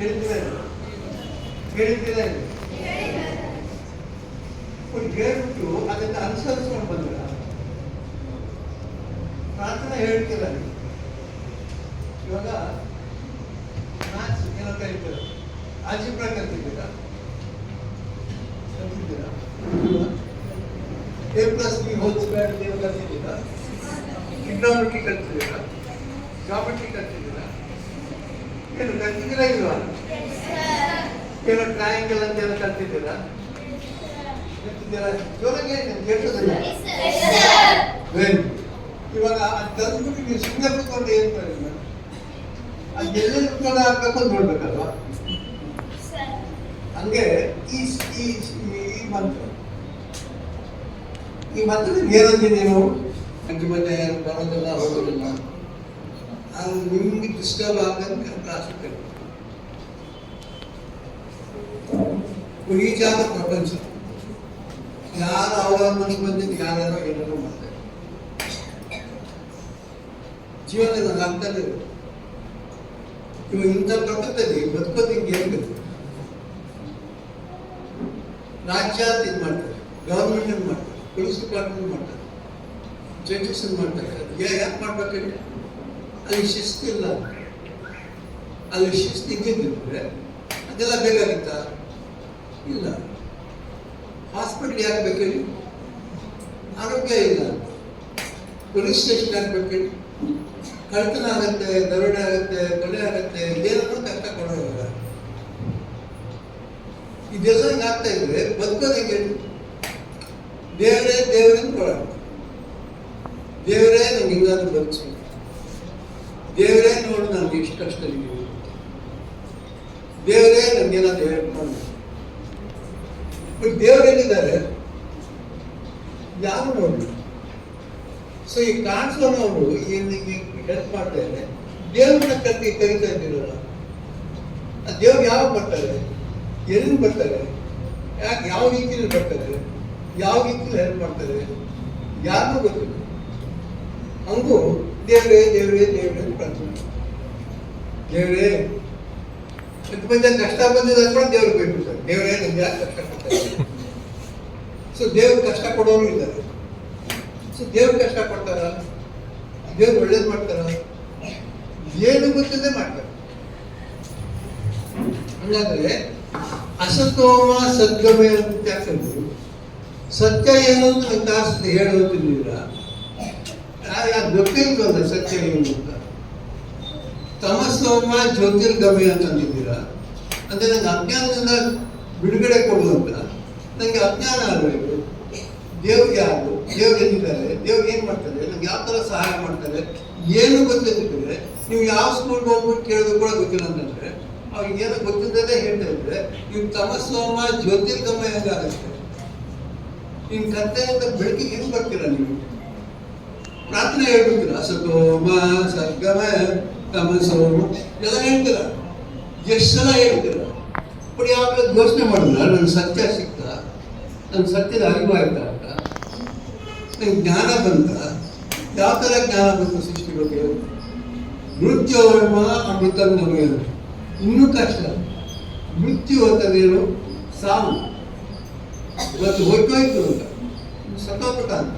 ಹೇಳಿದ್ದೀರಾ ಹೇಳ್ಬಿಟ್ಟು ಅದನ್ನು ಅನುಸರಿಸ್ಕೊಂಡು ಬಂದಿರ ಪ್ರಾರ್ಥನೆ ಹೇಳ್ತೀರ. ಇವಾಗ ಮ್ಯಾಥ್ಸ್ ಏನೋ ಕಲಿತೀರ, ಆಲ್ಜಿಬ್ರಾ ಕಲ್ತಿದ್ದೀರಾ, A+B² ನೀವು ಕಲ್ತಿದ್ದೀರಾ, ಟ್ರಿಗ್ನೋಮೆಟ್ರಿ ಕಲ್ತಿದ್ದೀರಾ, ಜಾಮೆಟ್ರಿ ಕಲ್ತಿದ್ದೀರಾ, ಏನು ಕಲ್ತಿದ್ದೀರಾ ಇಲ್ವಾ? ಏನೋ ಟ್ರಯಾಂಗಲ್ ಅಂತ ಏನೋ ಕಲ್ತಿದ್ದೀರಾ? ಇವಾಗ ಅದು ಕಲ್ತ್ಬಿಟ್ಟು ನೀವು ಸುಮ್ಮನೆ ಕೂತ್ಕೊಂಡು ಏನ್ ಮಾಡಿಲ್ಲ, ಅದೆಲ್ಲ ಉತ್ಪನ್ನ ಆಗ್ಬೇಕು ಅಂತ ನೋಡ್ಬೇಕಲ್ವಾ? ಹಂಗೆ ಈ ಮಂತ್ರ ಏನಂದ್ರೆ ನೀವು ಅಂಜು ಮನೆ ಬರೋದಿಲ್ಲ ಹೋಗೋದಿಲ್ಲ, ಅದು ನಿಮ್ಗೆ ಡಿಸ್ಟರ್ಬ್ ಆಗದಂಗೆ ಕ್ಲಾಸ್ ಕುರೀಚಾದ ಪ್ರಪಂಚ. ಯಾರು ಅವರ ಮನಸ್ಸು ಬಂದಿದ್ದು ಯಾರ್ಯಾರೋ ಏನಾದ್ರು ಮಾಡ್ತಾರೆ. ಜೀವನದ ಆಗ್ತಾನೆ ಇವಾಗ ಇಂಥ ಪ್ರಪಂಚದಲ್ಲಿ ಬದುಕೋದು ಹಿಂಗೆ ಹೇಳ್ಬೇಕು. ರಾಜ್ಯ ಅಂತ ಇದು ಮಾಡ್ತಾರೆ, ಗವರ್ಮೆಂಟ್ ಮಾಡ್ತಾರೆ, ಪೊಲೀಸ್ ಡಿಪಾರ್ಟ್ಮೆಂಟ್ ಮಾಡ್ತಾರೆ, ಜಡ್ಜಸ್ ಮಾಡ್ತಾರೆ. ಯಾಕೆ ಮಾಡ್ಬೇಕಂದ್ರೆ ಅಲ್ಲಿ ಶಿಸ್ತಿಲ್ಲ. ಅಲ್ಲಿ ಶಿಸ್ತು ಇದ್ದಿದ್ದಿದ್ರೆ ಅದೆಲ್ಲ ಬೇಕಾಗಿತ್ತಾ? ಇಲ್ಲ. ಹಾಸ್ಪಿಟ್ಲ್ ಯಾಕೆ ಬೇಕೇಳಿ? ಆರೋಗ್ಯ ಇಲ್ಲ. ಪೊಲೀಸ್ ಸ್ಟೇಷನ್ ಯಾಕೆ ಬೇಕೇಳಿ? ಕಳ್ತನ ಆಗತ್ತೆ, ದರೋಡೆ ಆಗತ್ತೆ, ಕೊಲೆ ಆಗತ್ತೆ, ಏನನ್ನೂ ಕಷ್ಟ ಕೊಡೋದಿಲ್ಲ. ಇದೆಲ್ಲ ಆಗ್ತಾ ಇದ್ರೆ ಬದುಕೋದು ಹೆಂಗೆ? ದೇವರೇ ಕೊಡ, ದೇವರೇ ನಂಗೆ ಹಿಂಗಾದ್ರೂ ಬದುಕಿಸಿ, ದೇವರೇ ನೋಡು ನನಗೆ ಇಷ್ಟು ಕಷ್ಟ ಇದೀವಿ, ದೇವರೇ ನಮ್ಗೇನಾದ್ರು ಹೇಳ್ಕೊಂಡು. ದೇವರೇನಿದ್ದಾರೆ ಯಾರು ನೋಡಿ. ಸೊ ಈ ಕಾಣಿಸೋನವರು ಏನಿಗೆ ಹೆಲ್ಪ್ ಮಾಡ್ತಾ ಇದ್ದಾರೆ, ದೇವ್ರನ್ನ ಕರಿತಾ ಇದ್ದೀರಲ್ಲ, ಆ ದೇವ್ರು ಯಾವಾಗ ಬರ್ತಾರೆ, ಎಲ್ಲಿ ಬರ್ತಾರೆ, ಯಾಕೆ ಯಾವ ರೀತಿಯಲ್ಲಿ ಬರ್ತಾರೆ, ಯಾವ ರೀತಿಯಲ್ಲಿ ಹೆಲ್ಪ್ ಮಾಡ್ತಾರೆ, ಯಾರಿಗೂ ಗೊತ್ತಿಲ್ಲ. ಹಂಗೂ ದೇವರೇ ದೇವರೇ ದೇವರೇ ಅಂತ ಪ್ರಾರ್ಥನೆ. ದೇವರೇ ಕಷ್ಟ ಬಂದಿದೆ ಕೂಡ ದೇವ್ರಿಗೆ ಬೇಕಿರ್ತಾರೆ. ದೇವರೇ ನಮ್ಗೆ ಯಾಕೆ ಕಷ್ಟ ಕೊಡ್ತಾರೆ? ಸೊ ದೇವ್ರು ಕಷ್ಟ ಕೊಡೋರು ಇದ್ದಾರೆ. ಸೊ ದೇವ್ರು ಕಷ್ಟ ಕೊಡ್ತಾರ, ದೇವ್ರು ಒಳ್ಳೇದು ಮಾಡ್ತಾರ, ಏನು ಗೊತ್ತಿದೆ ಮಾಡ್ತಾರೆ. ಹಂಗಾದ್ರೆ ಅಸತೋಮ ಸದ್ಗಮಯ ಅಂತ ಯಾಕಂದ್ರು ಸತ್ಯ ಏನು ಅಂತ ಹೇಳೋದಿಲ್ಲ. ಯಾರು ಗೊತ್ತಿಲ್ವಲ್ಲ ಸತ್ಯ ಏನು ಅಂತ. ತಮಸೋಮ ಜ್ಯೋತಿರ್ಗಮಯ ಅಂತಂದಿದ್ದೀರಾ ಅಂದ್ರೆ ನಂಗೆ ಅಜ್ಞಾನದಿಂದ ಬಿಡುಗಡೆ ಕೊಡುವಂತ. ನಂಗೆ ಅಜ್ಞಾನ ಆಗಬೇಕು. ದೇವ್ರು ಯಾರು, ದೇವ್ರು ಎಲ್ಲಿದ್ದಾರೆ, ದೇವ್ರು ಏನ್ ಮಾಡ್ತಾರೆ, ನಂಗೆ ಯಾವ ತರ ಸಹಾಯ ಮಾಡ್ತಾರೆ ಏನು ಗೊತ್ತಿದ್ರೆ, ನೀವು ಯಾವ ಸ್ಕೂಲ್ಗೆ ಹೋಗ್ಬಿಟ್ಟು ಕೇಳೋದು ಕೂಡ ಗೊತ್ತಿಲ್ಲ ಅಂತಂದ್ರೆ ಅವ್ರಿಗೆ ಏನೋ ಗೊತ್ತಿದ್ದದೇ ಹೇಳ್ತಾ ಇದ್ರೆ ನೀವು ತಮಸೋಮ ಜ್ಯೋತಿರ್ಗಮಯ ಆಗುತ್ತೆ. ನಿಮ್ ಕತ್ತೆಯಿಂದ ಬೆಳಕಿಗೆ ಹೆಂಗ್ ಬರ್ತೀರಾ? ನೀವು ಪ್ರಾರ್ಥನೆ ಹೇಳ್ಬಿಡ್ತೀರ, ಅಸತೋಮ ಸದ್ಗಮಯ ತಮಸೋಮ ಎಲ್ಲ ಹೇಳ್ತೀರ, ಎಷ್ಟು ಸಲ ಹೇಳ್ತೀರ. ಬಟ್ ಯಾವಾಗ ಯೋಚನೆ ಮಾಡಿದ್ರ ನನ್ ಸತ್ಯ ಸಿಕ್ತ, ನನ್ ಸತ್ಯದ ಅರಿವು ಆಯ್ತಾ ಅಂತ, ನಂಗೆ ಜ್ಞಾನ ಬಂತ. ಯಾವ ತರ ಜ್ಞಾನ ಬಂತು ಸೃಷ್ಟಿ ಬಗ್ಗೆ? ಮೃತ್ಯುವರ್ಮ ಅಮೃತಂಗಮಯ. ಇನ್ನೂ ಕಷ್ಟ. ಮೃತ್ಯು ಅಂತಂದೇನು? ಸಾವು. ಇವತ್ತು ಹೊಟ್ಟೋಯ್ತು ಅಂತ, ಸತ್ತೋಗ್ಬಿಟ್ಟ ಅಂತ.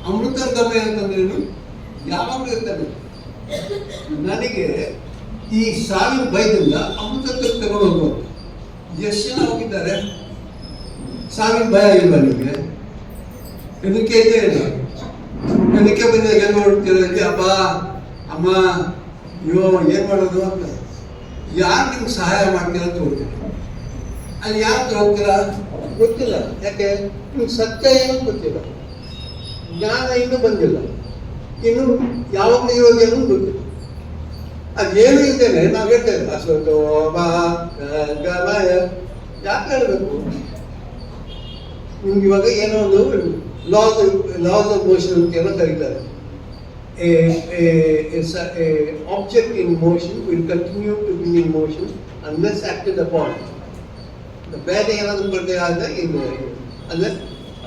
ಅಮೃತಂಗಮಯ ಅಂತಂದ್ರೇನು? ಯಾವಾಗಲೂ ಇರ್ತಾನೆ. ನನಗೆ ಈ ಸಾವಿನ ಭಯದಿಂದ ಅಮೃತಕ್ಕೆ ತಗೊಂಡು ಹೋಗ್ಬೋದು. ಎಷ್ಟು ಜನ ಹೋಗಿದ್ದಾರೆ? ಸಾವಿನ ಭಯ ಇಲ್ವಾ ನಿಮಗೆ? ಹೆದರಿಕೆ ಇದೆ ಇಲ್ಲ? ಹೆದರಿಕೆ ಬಂದಾಗ ಏನು ನೋಡ್ತೀರ? ಅಪ್ಪ ಅಮ್ಮ ಅಯ್ಯೋ ಏನು ಮಾಡೋದು ಅಂತ. ಯಾರು ನಿಮ್ಗೆ ಸಹಾಯ ಮಾಡ್ತೀರ ಅಂತ ಹೋಗ್ತೀರ. ಅಲ್ಲಿ ಯಾರು ಹೋಗ್ತೀರಾ ಗೊತ್ತಿಲ್ಲ. ಯಾಕೆ? ನಿಮ್ಗೆ ಸತ್ಯ ಏನೋ ಗೊತ್ತಿಲ್ಲ, ಜ್ಞಾನ ಇನ್ನೂ ಬಂದಿಲ್ಲ, ಇನ್ನು ಯಾವಾಗಲೂ ಇರೋದು ಏನೂ ಗೊತ್ತಿಲ್ಲ. ಅದೇನು ಇದ್ದೇನೆ ನಾವು ಹೇಳ್ತೇವೆ ಅಸತೋಮ ಗಮಯ. ಯಾಕೆ ಹೇಳ್ಬೇಕು? ನಿಮ್ಗೆ ಇವಾಗ ಏನೋ ಒಂದು ಲಾಸ್ ಆಫ್ ಮೋಷನ್ ಅಂತ ಏನೋ ಕರೀತಾರೆ. Object in motion will continue to be in motion unless acted upon. ಬೇರೆ ಏನಾದರೂ ಬರ್ತದೆ ಆದರೆ ಅಂದರೆ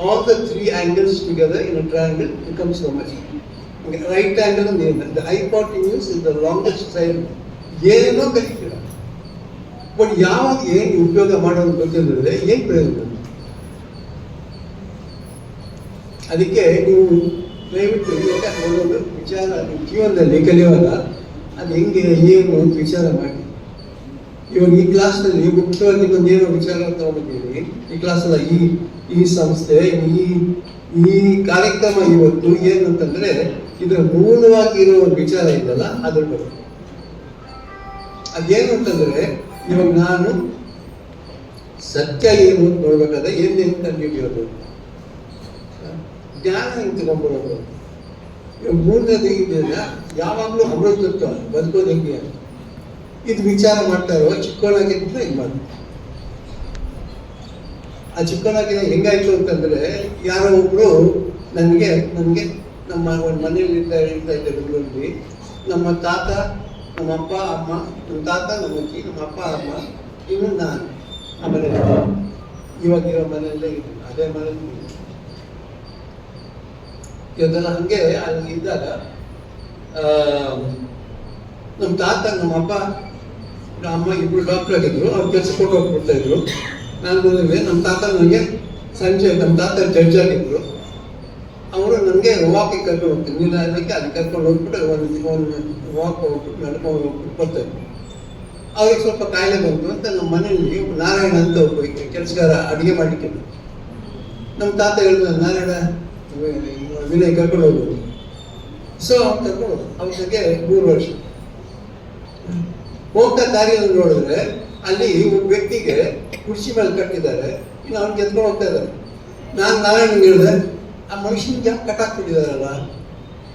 all the three angles together in a triangle becomes so much. Okay, right angle and the hypotenuse is the longest side. ಏನೇನೋ ಕಲಿತೀರ, but ಯಾವಾಗ ಏನು ಉಪಯೋಗ ಮಾಡೋದು ಗೊತ್ತಿಲ್ಲದ್ರೆ ಏನು ಪ್ರಯೋಜನ? ಅದಕ್ಕೆ ನೀವು ದಯವಿಟ್ಟು ಒಂದೊಂದು ವಿಚಾರ ನಿಮ್ಮ ಜೀವನದಲ್ಲಿ ಕಲಿಯುವಾಗ ಅದು ಹೆಂಗೆ ಏನು ಅಂತ ವಿಚಾರ ಮಾಡಿ. ಇವಾಗ ಈ ಕ್ಲಾಸ್ನಲ್ಲಿ ಮುಖ್ಯವಾಗಿ ಒಂದೇನೋ ವಿಚಾರ ತಗೊಂಡಿದ್ದೀವಿ. ಈ ಕ್ಲಾಸಲ್ಲ, ಈ ಸಂಸ್ಥೆ, ಈ ಕಾರ್ಯಕ್ರಮ ಇವತ್ತು ಏನು ಅಂತಂದ್ರೆ ಇದರ ಮೂಲವಾಗಿರೋ ಒಂದು ವಿಚಾರ ಇದೆಯಲ್ಲ ಅದ್ರ ಬಗ್ಗೆ. ಅದೇನು ಅಂತಂದ್ರೆ ಇವಾಗ ನಾನು ಸತ್ಯ ಏನು ಅಂತ ನೋಡ್ಬೇಕಾದ್ರೆ ಏನೇನು ಕಂಡುಹಿಡಿಯೋದು, ಜ್ಞಾನ ಹೆಂಗೆ ತಗೊಂಡ್ಬರೋದು. ಮೂರನೇದು ಇದೆಯಲ್ಲ, ಯಾವಾಗಲೂ ಅಮೃತತ್ವ ಬದುಕೋದು ಹೆಂಗೆ ಇದು ವಿಚಾರ ಮಾಡ್ತಾ ಇರೋ ಚಿಕ್ಕವನಾಗಿದ್ರೆ ಇದು ಮಾಡಿ. ಆ ಚಿಕ್ಕವನಾಗಿರೋ ಹೆಂಗಾಯ್ತು ಅಂತಂದ್ರೆ ಯಾರೋ ಒಬ್ರು ನನಗೆ ನಮ್ಮ ಒಂದು ಮನೆಯಲ್ಲಿ ಇರ್ತಾ ಇದ್ದೆ ಬೆಂಗಳೂರಲ್ಲಿ. ನಮ್ಮ ತಾತ, ನಮ್ಮ ಅಪ್ಪ ಅಮ್ಮ, ನಮ್ಮ ತಾತ, ನಮ್ಮ ಅಜ್ಜಿ, ನಮ್ಮ ಅಪ್ಪ ಅಮ್ಮ, ಇನ್ನು ನಾನು ಆ ಮನೇಲಿ ಇವಾಗಿರೋ ಮನೆಯಲ್ಲೇ ಇದ್ದೀನಿ. ಅದೇ ಮನೇಲಿ ಇವತ್ತೆಲ್ಲ ಹಂಗೆ ಅಲ್ಲಿ ಇದ್ದಾಗ ನಮ್ಮ ತಾತ, ನಮ್ಮ ಅಪ್ಪ, ನಮ್ಮ ಅಮ್ಮ ಇಬ್ಬರು ಡಾಕ್ಟರ್ ಆಗಿದ್ರು. ಅವ್ರು ಕೆಲಸ ಕೊಟ್ಟು ಹೋಗ್ಬಿಡ್ತಾ ಇದ್ರು. ನಾನು ನಮ್ಮ ತಾತ ನನಗೆ ಸಂಜೆ, ನಮ್ಮ ತಾತ ಜಡ್ಜ್ ಆಗಿದ್ರು. ಅವರು ನನಗೆ ವಾಕಿಗೆ ಕರ್ಕೊಂಡು ಹೋಗ್ತೀನಿ. ನೀನು ಅದಕ್ಕೆ ಅಲ್ಲಿ ಕರ್ಕೊಂಡು ಹೋಗ್ಬಿಟ್ಟು ಒಂದು ವಾಕ್ ಹೋಗ್ಬಿಟ್ಟು ನಡ್ಕೊಂಡು ಹೋಗ್ಬಿಟ್ಟು ಬರ್ತಾಯಿದ್ರು. ಅವ್ರಿಗೆ ಸ್ವಲ್ಪ ಕಾಯಿಲೆ ಬಂತು ಅಂತ ನಮ್ಮ ಮನೆಯಲ್ಲಿ ನಾರಾಯಣ ಅಂತ ಒಬ್ಬ ಕೆಲಸಗಾರ ಅಡುಗೆ ಮಾಡಲಿಕ್ಕೆ ನಮ್ಮ ತಾತ ಹೇಳಿದ, ನಾರಾಯಣ ವಿನಯ್ ಕರ್ಕೊಂಡು ಹೋಗ್ಬೋದು. ಸೊ ಅವ್ನು ಕರ್ಕೊಂಡು ಹೋದ. ಅವ್ರ ಜೊತೆ 3 ವರ್ಷ ಹೋಗ್ತಾ ದಾರಿಯಲ್ಲಿ ನೋಡಿದ್ರೆ ಅಲ್ಲಿ ಒಬ್ಬ ವ್ಯಕ್ತಿಗೆ ಕುರ್ಚಿ ಮೇಲೆ ಕಟ್ಟಿದ್ದಾರೆ. ಇನ್ನು ಅವ್ನಿಗೆ ಎತ್ಕೊಂಡು ಹೋಗ್ತಾ ಇದ್ದಾರೆ. ನಾನು ನಾರಾಯಣಂಗೆ ಹೇಳಿದೆ, ಆ ಮನುಷ್ಯನಿಗೆ ಯಾಕೆ ಕಟ್ಟಾಕ್ಬಿಟ್ಟಿದಾರಲ್ಲ,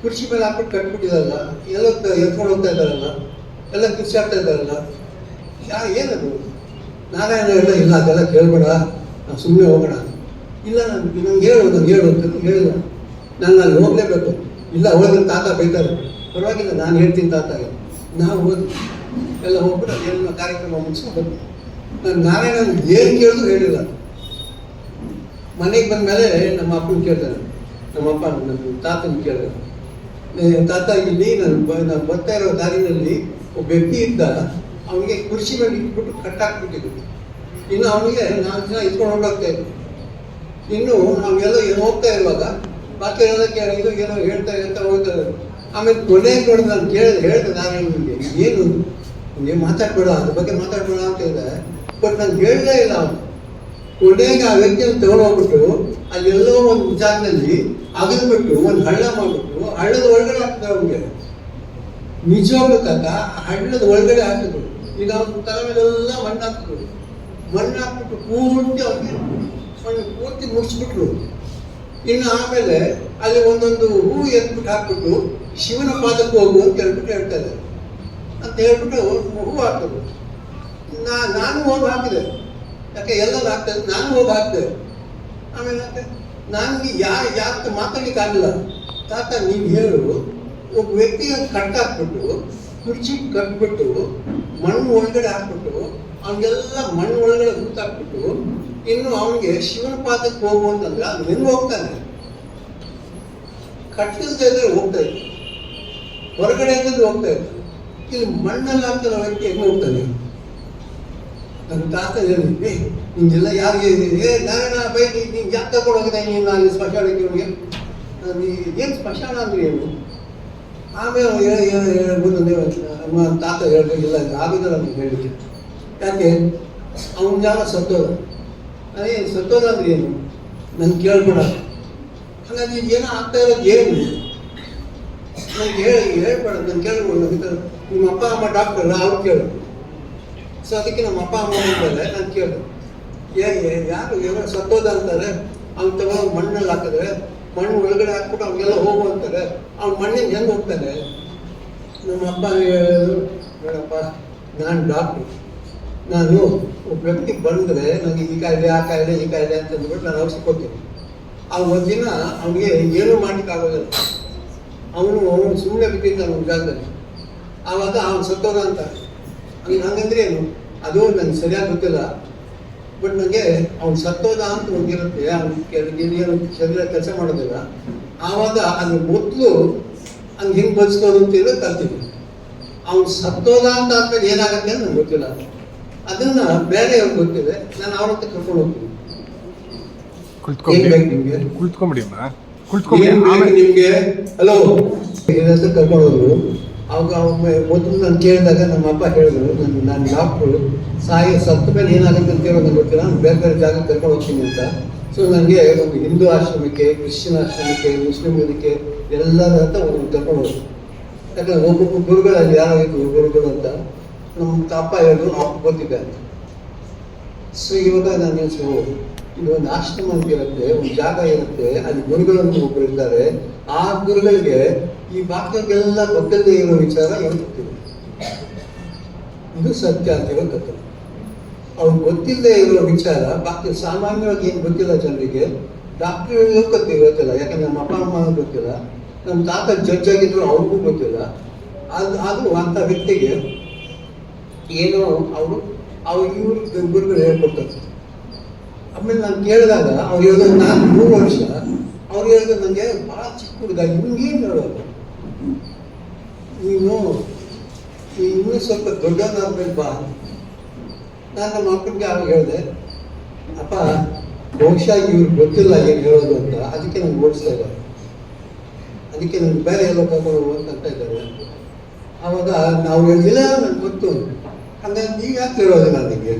ಕುರ್ಚಿ ಮೇಲೆ ಹಾಕ್ಬಿಟ್ಟು ಕಟ್ಬಿಟ್ಟಿದಾರಲ್ಲ, ಎಲ್ಲ ಎತ್ಕೊಂಡು ಹೋಗ್ತಾ ಇದ್ದಾರಲ್ಲ, ಎಲ್ಲ ಕಿರ್ಚಿ ಆಗ್ತಾ ಇದ್ದಾರಲ್ಲ, ಏನದು? ನಾರಾಯಣ ಹೇಳಿದ, ಇಲ್ಲ ಅದೆಲ್ಲ ಕೇಳಬೇಡ, ನಾವು ಸುಮ್ಮನೆ ಹೋಗೋಣ. ಇಲ್ಲ ನಂಗೆ ಹೇಳು ಅಂತ ಹೇಳಿದ. ನಾನು ಅಲ್ಲಿ ಹೋಗಲೇಬೇಕು. ಇಲ್ಲ ಹೋದ್ರೆ ತಾತ ಬೈತಾರೆ. ಪರವಾಗಿಲ್ಲ, ನಾನು ಹೇಳ್ತೀನಿ ತಾತಾಗೆ. ನಾವು ಹೋದ್ವಿ, ಎಲ್ಲ ಹೋಗ್ಬಿಟ್ಟು ಅದೇನು ಕಾರ್ಯಕ್ರಮ ಮುಗಿಸ್ಕೊಂಡು ಬಂದ್ವಿ. ನಾನು ನಾರಾಯಣ ಏನು ಕೇಳಿದ್ರು ಹೇಳಿಲ್ಲ. ಮನೆಗೆ ಬಂದ ಮೇಲೆ ನಮ್ಮ ಅಪ್ಪನ ಕೇಳ್ತಾನೆ, ನಮ್ಮ ಅಪ್ಪ ನನ್ನ ತಾತನ ಕೇಳಿದೆ, ತಾತ ಇಲ್ಲಿ ನಾನು ಬರ್ತಾ ಇರೋ ದಾರಿನಲ್ಲಿ ಒಬ್ಬ ವ್ಯಕ್ತಿ ಇದ್ದ, ಅವನಿಗೆ ಕುರ್ಚಿ ಮೇಲೆ ಇಟ್ಬಿಟ್ಟು ಕಟ್ಟಾಕ್ಬಿಟ್ಟಿದ್ರು. ಇನ್ನು ಅವನಿಗೆ 4 ಜನ ಇಟ್ಕೊಂಡು ಹೋಗ್ತಾ ಇದ್ರು. ಇನ್ನು ನಾವೆಲ್ಲ ಹೋಗ್ತಾ ಇರುವಾಗ ಬಾಕಿ ಹೇಳೋದಕ್ಕೆ ಇದು ಏನೋ ಹೇಳ್ತಾ ಹೋಗ್ತಾರೆ. ಆಮೇಲೆ ಕೊನೆಗೆ ನೋಡಿ ನಾನು ಹೇಳಿದೆ ನಾರಾಯಣನಿಗೆ, ಏನು ನೀವು ಮಾತಾಡ್ಬೇಡ, ಅದ್ರ ಬಗ್ಗೆ ಮಾತಾಡ್ಬೇಡ ಅಂತ ಹೇಳಿದೆ. ಬಟ್ ನಾನು ಹೇಳಲೇ ಇಲ್ಲ. ಅವನು ಕೊನೆಗೆ ಆ ವ್ಯಕ್ತಿಯನ್ನು ತಗೊಂಡೋಗ್ಬಿಟ್ಟು ಅಲ್ಲೆಲ್ಲೋ ಒಂದು ಜಾಗದಲ್ಲಿ ಅಗದ್ಬಿಟ್ಟು ಒಂದು ಹಳ್ಳ ಮಾಡಿಬಿಟ್ಟು ಹಳ್ಳದ ಒಳಗಡೆ ಹಾಕ್ತಾರೆ. ಅವ್ನಿಗೆ ನಿಜವಾಗ್ಲೂ ತಾತ ಹಳ್ಳದ ಒಳಗಡೆ ಹಾಕಿದ್ರು. ಈಗ ಅವ್ನ ತಲೆ ಮೇಲೆಲ್ಲ ಮಣ್ಣು ಹಾಕ್ಬಿಟ್ಟು ಪೂರ್ತಿ ಅವ್ನಿಗೆ ಪೂರ್ತಿ ಮುಗಿಸ್ಬಿಟ್ರು. ಇನ್ನು ಆಮೇಲೆ ಅಲ್ಲಿ ಒಂದೊಂದು ಹೂ ಎತ್ಬಿಟ್ಟು ಹಾಕ್ಬಿಟ್ಟು ಶಿವನ ಪಾದಕ್ಕೆ ಹೋಗು ಅಂತ ಹೇಳ್ತಾ ಇದ್ದಾರೆ ಅಂತ ಹೇಳ್ಬಿಟ್ಟು ಹೂ ಹಾಕಿದ್ರು. ನಾನು ಹೋಗಿ ಹಾಕಿದೆ. ಯಾಕೆ ಎಲ್ಲರೂ ಹಾಕ್ತಾರೆ, ನಾನು ಹೋಗಿ ಹಾಕಿದೆ. ಆಮೇಲೆ ನನಗೆ ಯಾಕೆ ಮಾತಾಡ್ಲಿಕ್ಕೆ ಆಗಲಿಲ್ಲ. ತಾತ ನೀವು ಹೇಳು, ಒಬ್ಬ ವ್ಯಕ್ತಿಗೆ ಕಟ್ಟಾಕ್ಬಿಟ್ಟು ಕುರ್ಚಿ ಕಟ್ಬಿಟ್ಟು ಮಣ್ಣು ಒಳಗಡೆ ಹಾಕ್ಬಿಟ್ಟು ಅವನಿಗೆಲ್ಲ ಮಣ್ಣು ಒಳಗಡೆ ಹೂತಾಕ್ಬಿಟ್ಟು ಇನ್ನು ಅವನಿಗೆ ಶಿವನ ಪಾದಕ್ಕೆ ಹೋಗು ಅಂತಂದ್ರೆ ಅದು ಹೆಂಗೆ ಹೋಗ್ತಾನೆ? ಕಟ್ಟಿಲ್ದೇ ಇದ್ರೆ ಹೋಗ್ತಾ ಇದ್ದ, ಹೊರಗಡೆ ಇದ್ದರೆ ಹೋಗ್ತಾ ಇದ್ದ. ಇಲ್ಲಿ ಮಣ್ಣಲ್ಲಿ ಹಾಕ್ತಾರ ವ್ಯಕ್ತಿ ಹೆಂಗೆ ಹೋಗ್ತಾನೆ? ನನ್ನ ತಾತ ಹೇಳಿದ್ವಿ, ನಿಂಗೆಲ್ಲ ಯಾರಿಗೆ ನಾರಾಯಣ ಬೈ ನಿಂಗೆ ಯಾಕೆ ತಗೊಂಡು ಹೋಗಿದೆ ನೀನು ಅಲ್ಲಿ ಸ್ಮಶಾನಕ್ಕೆ? ಇವನಿಗೆ ಏನು ಸ್ಮಶಾನ ಅಂದ್ರೆ ಏನು? ಆಮೇಲೆ ನಮ್ಮ ತಾತ ಹೇಳ್ಬೇಕಿಲ್ಲ, ಆಗೋದಿಲ್ಲ ಅಂತ ಹೇಳಿದ್ವಿ. ಯಾಕೆ? ಅವನ ಜಾಗ ಸತ್ತೋದ. ಅದೇ ಸತ್ತೋದ ಅಂದ್ರೆ ಏನು? ನನ್ಗೆ ಕೇಳ್ಬೇಡ. ಹಾಗಾಗಿ ಏನೋ ಆಗ್ತಾ ಇರೋದು ಏನು ನನಗೆ ಹೇಳ್ಬೇಡ, ನಾನು ಕೇಳ್ಬೋದು. ನಿಮ್ಮ ಅಪ್ಪ ಅಮ್ಮ ಡಾಕ್ಟರ್ ಅವ್ರು ಕೇಳು. ಸೊ ಅದಕ್ಕೆ ನಮ್ಮ ಅಪ್ಪ ಅಮ್ಮ ಅಂತಾರೆ, ನಾನು ಕೇಳು ಯಾರು ಏನೋ ಸತ್ತೋದ ಅಂತಾರೆ. ಅವ್ನು ತಗೊಂಡು ಮಣ್ಣಲ್ಲಿ ಹಾಕಿದ್ರೆ ಮಣ್ಣು ಒಳಗಡೆ ಹಾಕ್ಬಿಟ್ಟು ಅವ್ನಿಗೆಲ್ಲ ಹೋಗು ಅಂತಾರೆ. ಅವ್ನು ಮಣ್ಣಿಗೆ ಹೆಂಗೆ ಹೋಗ್ತಾನೆ? ನಮ್ಮ ಅಪ್ಪ ನೋಡಪ್ಪ, ನಾನು ಡಾಕ್ಟ್ರು, ನಾನು ಒಬ್ಬ ವ್ಯಕ್ತಿ ಬಂದರೆ ನನಗೆ ಈ ಕಾಯಿಲೆ ಆ ಕಾಯಿಲೆ ಈ ಕಾಯಿಲೆ ಅಂತ ಅಂದ್ಬಿಟ್ಟು ನಾನು ಔಷಧಿ ಕೊಡ್ತೀನಿ. ಆ ಒಂದಿನ ಅವನಿಗೆ ಏನೂ ಮಾಡ್ಲಿಕ್ಕಾಗೋದಿಲ್ಲ. ಅವನು ಸುಮ್ಮನೆ ಬಿಟ್ಟಿದ್ದಾನೆ ಅವ್ನ ಜಾಗದಲ್ಲಿ. ಆವಾಗ ಅವ್ನು ಸತ್ತೋದ ಅಂತ ಹಂಗಂದ್ರೆ ಏನು? ಅದು ನನಗೆ ಸರಿಯಾಗಿ ಗೊತ್ತಿಲ್ಲ. ಬಟ್ ನನಗೆ ಅವ್ನು ಸತ್ತೋದ ಅಂತ ಒಂದಿರುತ್ತೆ, ಅವ್ನು ಶರೀರ ಕೆಲಸ ಮಾಡೋದಿಲ್ಲ. ಆವಾಗ ಅದ್ರ ಮೊದಲು ಹಂಗೆ ಹೆಂಗೆ ಬದುಕೋದು ಅಂತ ಹೇಳಿ ಕಲ್ತಿದ್ವಿ. ಅವ್ನು ಸತ್ತೋದ ಅಂತ ಆದ್ಮೇಲೆ ಏನಾಗುತ್ತೆ ಅಂತ ನಂಗೆ ಗೊತ್ತಿಲ್ಲ. ಅದನ್ನ ಬೇರೆಯವ್ರಿಗೆ ಗೊತ್ತಿದೆ, ನಾನು ಅವ್ರ ಹತ್ರ ಕರ್ಕೊಂಡು ಹೋಗ್ತೀನಿ. ನಿಮ್ಗೆ ಹಲೋ ಹತ್ರ ಕರ್ಕೊಂಡು ಹೋದ್ರು. ಅವಾಗ ಮೊದಲು ನಾನು ಕೇಳಿದಾಗ ನಮ್ಮ ಅಪ್ಪ ಹೇಳಿದ್ರು, ನಾನು ಡಾಕ್ಟ್ರು ಸತ್ತ ಮೇಲೆ ಏನಾಗುತ್ತೆ ಅಂತ ಹೇಳೋದು ಗೊತ್ತಿಲ್ಲ, ನಾನು ಬೇರೆ ಬೇರೆ ಜಾಗ ಕರ್ಕೊಂಡು ಹೋಗ್ತೀನಿ ಅಂತ. ಸೊ ನನಗೆ ಒಂದು ಹಿಂದೂ ಆಶ್ರಮಕ್ಕೆ, ಕ್ರಿಶ್ಚಿಯನ್ ಆಶ್ರಮಕ್ಕೆ, ಮುಸ್ಲಿಂ ಇದಕ್ಕೆ ಎಲ್ಲರ ಹತ್ರ ಒಂದು ಕರ್ಕೊಂಡು ಹೋದ್ರು. ಯಾಕಂದ್ರೆ ಒಬ್ಬೊಬ್ಬ ಗುರುಗಳಲ್ಲಿ ಯಾರೋ ಇದ್ರು ಗುರುಗಳು ಅಂತ ನಮ್ಮ ಅಪ್ಪ ಹೇಳಿದ್ರು, ಅವ್ರು ಗೊತ್ತಿದ್ದೆ ಅಂತ. ಸೊ ಇವಾಗ ನಾನು ಇದು ಒಂದು ಆಶ್ರಮ ಅಂತ ಇರುತ್ತೆ, ಒಂದು ಜಾಗ ಇರುತ್ತೆ, ಅಲ್ಲಿ ಗುರುಗಳನ್ನು ಒಬ್ಬರು ಇರ್ತಾರೆ. ಆ ಗುರುಗಳಿಗೆ ಈ ಬಾಕಿಗೆಲ್ಲ ಗೊತ್ತಿಲ್ಲದೆ ಇರೋ ವಿಚಾರ ಹೇಳ್ತಿರ್ತೀವಿ. ಇದು ಸತ್ಯ ಅಂತ ಹೇಳೋ ಕಥೆ. ಅವ್ರು ಗೊತ್ತಿಲ್ಲದೆ ಇರೋ ವಿಚಾರ ಬಾಕಿ ಸಾಮಾನ್ಯವಾಗಿ ಏನು ಗೊತ್ತಿಲ್ಲ ಜನರಿಗೆ, ಡಾಕ್ಟರ್ಗಳಿಗೂ ಗೊತ್ತಿಲ್ಲ. ಯಾಕಂದ್ರೆ ನಮ್ಮ ಅಪ್ಪ ಅಮ್ಮ ಗೊತ್ತಿಲ್ಲ, ನಮ್ಮ ತಾತ ಜಡ್ಜ್ ಆಗಿದ್ರು ಅವ್ರಿಗೂ ಗೊತ್ತಿಲ್ಲ. ಆದರೂ ಅಂಥ ವ್ಯಕ್ತಿಗೆ ಏನೋ ಇವ್ರ ಗುರುಗಳು ಹೇಳ್ಕೊಡ್ತಾರೆ. ಆಮೇಲೆ ನಾನು ಕೇಳಿದಾಗ ಅವ್ರು ಹೇಳಿದ್ರು, ನಾನು 3 ವರ್ಷ, ಅವ್ರು ಹೇಳಿದ್ರು ನನಗೆ ಭಾಳ ಚಿಕ್ಕ ಹುಡುಗ, ಇವ್ನಿಗೇನು ಹೇಳೋದು, ನೀನು ಇನ್ನೂ ಸ್ವಲ್ಪ ದೊಡ್ಡವನಾಗ್ಬೇಕು ಬಾ. ನಾನು ನಮ್ಮ ಅಪ್ಪನಿಗೆ ಆವಾಗ ಹೇಳಿದೆ, ಅಪ್ಪ ಬಹುಶಃ ಇವ್ರಿಗೆ ಗೊತ್ತಿಲ್ಲ ಏನು ಹೇಳೋದು ಅಂತ, ಅದಕ್ಕೆ ನಾನು ಓಡಿಸ್ತಾ ಇದ್ದಾರೆ, ಅದಕ್ಕೆ ನಾನು ಬೇರೆ ಎಲ್ಲ ಕರ್ಕೊಂಡು ಅಂತ ಇದ್ದಾರೆ. ಆವಾಗ ನಾವು ಹೇಳಿಲ್ಲ, ನನಗೆ ಗೊತ್ತು, ಹಂಗಾಗಿ ನೀವು ಯಾಕೆ ಹೇಳೋದಿಲ್ಲ ನನಗೆ,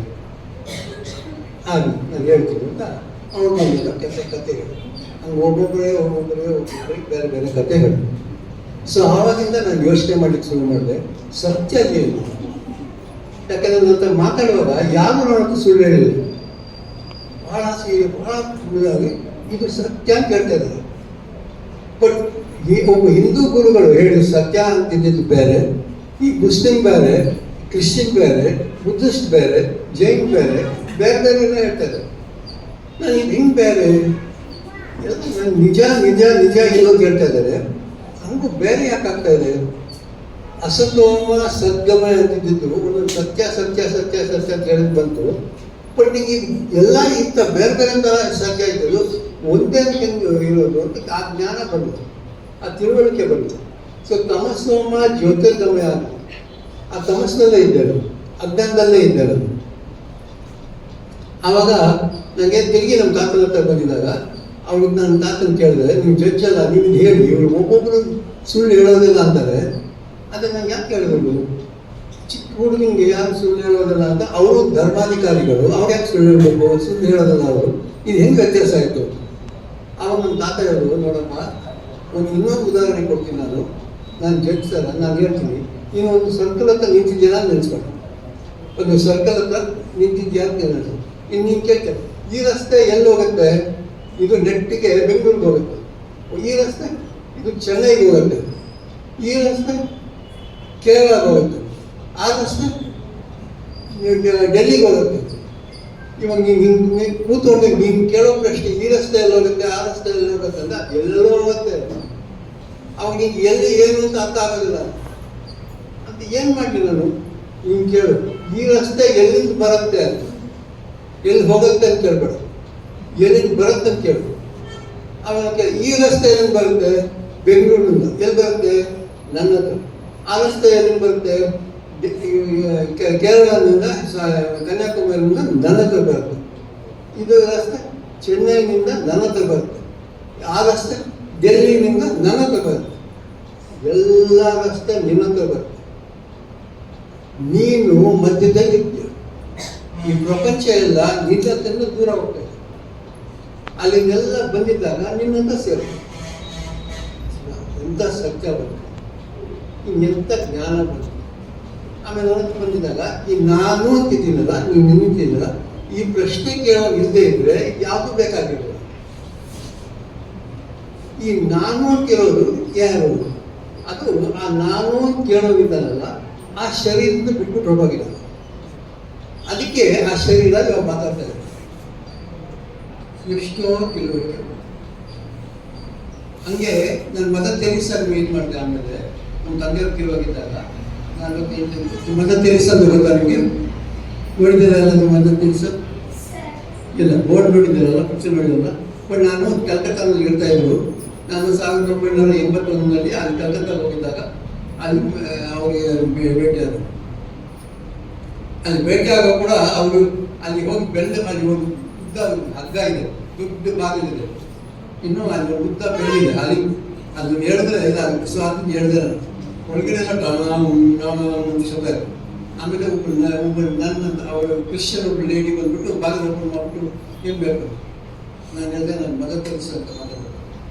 ಹಾಗೆ ನಾನು ಹೇಳ್ತೀನಿ ಅಂತ ಅವ್ರು ಬಂದಿಲ್ಲ ಕಥೆಗಳು. ಹಂಗೆ ಒಬ್ಬೊಬ್ಬರೇ ಬೇರೆ ಬೇರೆ ಕಥೆಗಳು. ಸೊ ಆವಾಗಿಂದ ನಾನು ಯೋಚನೆ ಮಾಡಲಿಕ್ಕೆ ಶುರು ಮಾಡಿದೆ, ಸತ್ಯ ಏನು. ಯಾಕಂದರೆ ನನ್ನ ಹತ್ರ ಮಾತಾಡುವಾಗ ಯಾರು ನನ್ನ ಸುಳ್ಳು ಹೇಳಿಲ್ಲ, ಭಾಳ ಸುಳ್ಳಾಗಿ ಇದು ಸತ್ಯ ಅಂತ ಹೇಳ್ತಾ ಇದ್ದಾರೆ. ಬಟ್ ಈ ಒಬ್ಬ ಹಿಂದೂ ಗುರುಗಳು ಹೇಳಿದ ಸತ್ಯ ಅಂತಿದ್ದು ಬೇರೆ, ಈ ಮುಸ್ಲಿಂ ಬೇರೆ, ಕ್ರಿಶ್ಚಿಯನ್ ಬೇರೆ, ಬುದ್ಧಿಸ್ಟ್ ಬೇರೆ, ಜೈನ್ ಬೇರೆ, ಬೇರೆ ಬೇರೆ ಹೇಳ್ತಾರೆ. ನಾನು ಇದು ಹಿಂಗೆ ಬೇರೆ ನಾನು ನಿಜ ನಿಜ ನಿಜ ಇಲ್ಲೋದು ಹೇಳ್ತಾ ಇದ್ದಾರೆ, ಹಂಗೂ ಬೇರೆ ಯಾಕೆ ಆಗ್ತಾ ಇದೆ. ಅಸತೋಮ ಸದ್ಗಮಯ ಅಂತಿದ್ದು ಒಂದೊಂದು ಸತ್ಯ ಸತ್ಯ ಸತ್ಯ ಸತ್ಯ ಅಂತ ಹೇಳಿದ್ ಬಂತು. ಬಟ್ ನಿಮಗೆ ಎಲ್ಲ ಇಂಥ ಬೇರೆ ಬೇರೆ ಥರ ಸತ್ಯ ಇದ್ದದ್ದು ಒಂದೇ ಇರೋದು ಅಂತ ಆ ಜ್ಞಾನ ಬಂತು, ಆ ತಿಳುವಳಿಕೆ ಬಂತು. ಸೊ ತಮಸ್ಸೋಮ ಜ್ಯೋತಿರ್ಗಮಯ ಅಂತ, ಆ ತಮಸ್ಸಲ್ಲೇ ಇದ್ದರು, ಅಜ್ಞಾನದಲ್ಲೇ ಇದ್ದರು. ಆವಾಗ ನನಗೆ ತಿರುಗಿ ನಮ್ಮ ತಾತನ ಹತ್ರ ಬಂದಿದ್ದಾಗ ಅವ್ರಿಗೆ ನನ್ನ ತಾತನ ಕೇಳಿದ್ರೆ, ನೀವು ಜಡ್ಜ್ ಅಲ್ಲ, ನೀವು ಹೇಳಿ, ಇವರು ಒಬ್ಬೊಬ್ಬರು ಸುಳ್ಳು ಹೇಳೋದಿಲ್ಲ ಅಂತಾರೆ. ಅದೇ ನಂಗೆ ಯಾಕೆ ಹೇಳಿದ್ರು, ಚಿಕ್ಕ ಹುಡುಗನಿಗೆ ಯಾರು ಸುಳ್ಳು ಹೇಳೋದಿಲ್ಲ ಅಂತ, ಅವರು ಧರ್ಮಾಧಿಕಾರಿಗಳು, ಅವ್ರು ಯಾಕೆ ಸುಳ್ಳು ಹೇಳಬೇಕು, ಸುಳ್ಳು ಹೇಳೋದಿಲ್ಲ ಅವರು, ಇದು ಹೆಂಗೆ ವ್ಯತ್ಯಾಸ ಆಯಿತು. ಆವಾಗ ನಮ್ಮ ತಾತ ಹೇಳಿದ್ರು, ನೋಡಮ್ಮ ಒಂದು ಇನ್ನೊಂದು ಉದಾಹರಣೆ ಕೊಡ್ತೀನಿ, ನಾನು ಜಡ್ಜ್ ಸರ, ನಾನು ಹೇಳ್ತೀನಿ, ನೀನು ಒಂದು ಸರ್ಕಲ್ ಹತ್ರ ನಿಂತಿದ್ದೀರಾ ಅಂತ ನೆನೆಸ್ಕೊಂಡು, ಒಂದು ಸರ್ಕಲ್ ಹತ್ರ ನಿಂತಿದ್ಯಾ ಅಂತ ನೆನೆಸು. ಇನ್ನು ನೀನು ಕೇಳ್ತೇನೆ, ಈ ರಸ್ತೆ ಎಲ್ಲಿ ಹೋಗುತ್ತೆ, ಇದು ನೆಟ್ಟಿಗೆ ಬೆಂಗಳೂರಿಗೆ ಹೋಗುತ್ತೆ, ಈ ರಸ್ತೆ ಇದು ಚೆನ್ನೈಗೆ ಹೋಗುತ್ತೆ, ಈ ರಸ್ತೆ ಕೇರಳಗೆ ಹೋಗುತ್ತೆ, ಆ ರಸ್ತೆ ಡೆಲ್ಲಿಗೆ ಹೋಗುತ್ತೆ. ಇವಾಗ ನೀನು ಕೂತ್ಕೊಂಡು ನೀನು ಕೇಳೋ ಪ್ರಶ್ನೆ, ಈ ರಸ್ತೆ ಎಲ್ಲಿ ಹೋಗುತ್ತೆ, ಆ ರಸ್ತೆ ಎಲ್ಲಿ ಹೋಗುತ್ತೆ ಅಂತ, ಎಲ್ಲೋ ಹೋಗುತ್ತೆ. ಅವಾಗ ನಿಂಗೆ ಎಲ್ಲಿ ಏನು ಅಂತ ಅರ್ಥ ಆಗೋದಿಲ್ಲ ಅಂತ. ಏನು ಮಾಡಲಿ ನಾನು, ನೀನು ಕೇಳು, ಈ ರಸ್ತೆ ಎಲ್ಲಿಂದ ಬರುತ್ತೆ ಅಂತ, ಎಲ್ಲಿ ಹೋಗುತ್ತೆ ಅಂತ ಕೇಳ್ಬೇಡ, ಎಲ್ಲಿಂದ ಬರುತ್ತೆ ಅಂತ ಕೇಳು. ಆಮೇಲೆ ಈ ರಸ್ತೆ ಎಲ್ಲಿಂದ ಬರುತ್ತೆ, ಬೆಂಗಳೂರಿನಿಂದ. ಎಲ್ಲಿ ಬರುತ್ತೆ, ನನ್ನ ಹತ್ರ. ಆ ರಸ್ತೆ ಎಲ್ಲಿಂದ ಬರುತ್ತೆ, ಕೇರಳದಿಂದ ಕನ್ಯಾಕುಮಾರಿಯಿಂದ ನನ್ನ ಹತ್ರ ಬರುತ್ತೆ. ಇದು ರಸ್ತೆ ಚೆನ್ನೈನಿಂದ ನನ್ನ ಹತ್ರ ಬರುತ್ತೆ. ಆ ರಸ್ತೆ ಡೆಲ್ಲಿನಿಂದ ನನ್ನ ಹತ್ರ ಬರುತ್ತೆ. ಎಲ್ಲ ರಸ್ತೆ ನಿನ್ನ ಹತ್ರ ಬರುತ್ತೆ. ನೀನು ಮಧ್ಯದಲ್ಲಿ ಇರ್ತೀಯ. ಈ ಪ್ರಪಂಚ ಎಲ್ಲ ನಿನ್ನ ಹತ್ರ ದೂರ ಹೋಗ್ತದೆ. ಅಲ್ಲಿಂದೆಲ್ಲ ಬಂದಿದ್ದಾಗ ನಿನ್ನಂತ ಸೇರುತ್ತೆ. ಎಂಥ ಸತ್ಯ ಬಂತು, ಇನ್ನೆಂಥ ಜ್ಞಾನ ಬಂತು. ಆಮೇಲೆ ಅವತ್ತು ಬಂದಿದ್ದಾಗ ಈ ನಾನು ಅಂತಿದ್ದೀನಲ್ಲ, ನೀವು ನಿಂತಿದ್ದೀನಲ್ಲ, ಈ ಪ್ರಶ್ನೆ ಕೇಳೋ ಇಲ್ಲದೆ ಇದ್ರೆ ಯಾವುದು ಬೇಕಾಗಿರಲ್ಲ. ಈ ನಾನು ಅಂತಿರೋದು ಯಾರು, ಅದು ಆ ನಾನು ಅಂತ ಕೇಳೋದಿದ್ದಾನಲ್ಲ, ಆ ಶರೀರದಿಂದ ಬಿಟ್ಬಿಟ್ಟು ಹೊರಟೋಗಿಲ್ಲ. ಅದಕ್ಕೆ ಆ ಶರೀರ ಇವಾಗ ಮಾತಾಡ್ತಾ ಇದೆ. ಎಷ್ಟೋ ತಿಳುವಳಿಕೆ. ಹಂಗೆ ನನ್ನ ಮದರ್ ತೆರೀಸಾ ಮೀಟ್ ಮಾಡಿದೆ. ಆಮೇಲೆ ನಮ್ಮ ತಂದೆಯವ್ರು ತಿರುವಾಗಿದ್ದಾಗ ನಾನು ಮದರ್ ತೆರೀಸಾ ಗೊತ್ತಾ ನಿಮಗೆ? ನೋಡಿದ್ದೀರಲ್ಲ ನಿಮ್ಮ ಮದರ್ ತೆರೀಸಾ? ಇಲ್ಲ, ಬೋರ್ಡ್ ನೋಡಿದ್ದೀರಲ್ಲ, ಪಿಕ್ಚರ್ ನೋಡಿರಲ್ಲ. ಬಟ್ ನಾನು ಕಲ್ಕತ್ತಾದಲ್ಲಿ ಇರ್ತಾ ಇದ್ರು. ನಾನು 1981ರಲ್ಲಿ ಅಲ್ಲಿ ಕಲ್ಕತ್ತಾಗ ಹೋಗಿದ್ದಾಗ ಅಲ್ಲಿ ಅವರಿಗೆ ಭೇಟಿಯಾದರು. ಅಲ್ಲಿ ಭೇಟಿ ಆಗೋ ಕೂಡ ಅವರು ಅಲ್ಲಿ ಹೋಗಿ ಅಲ್ಲಿ ಒಂದು ಉದ್ದ ಹಗ್ಗ ಇದೆ, ದೊಡ್ಡ ಬಾಗಿಲಿದೆ, ಇನ್ನು ಅಲ್ಲಿ ಉದ್ದ ಬೆಳ್ಳಿದೆ, ಅಲ್ಲಿ ಅದನ್ನ ಹೇಳಿದ್ರೆ ಅದು ಸ್ವಾತಂತ್ರ್ಯ ಹೇಳಿದ್ರೆ ಒಳಗಡೆ ಶಬ್ದ. ಆಮೇಲೆ ಒಬ್ಬ ನನ್ನ ಅವರ ಕ್ರಿಶ್ಚಿಯನ್ ಒಬ್ಬ ಲೇಡಿ ಬಂದ್ಬಿಟ್ಟು ಬಾಗಿಲು ಓಪನ್ ಮಾಡ್ಬಿಟ್ಟು ಏನು ಬೇಕು, ನಾನು ಹೇಳಿದೆ ನನ್ನ ಮಗ ಕೆಲಸ ಅಂತ ಮಾತಾಡೋದು.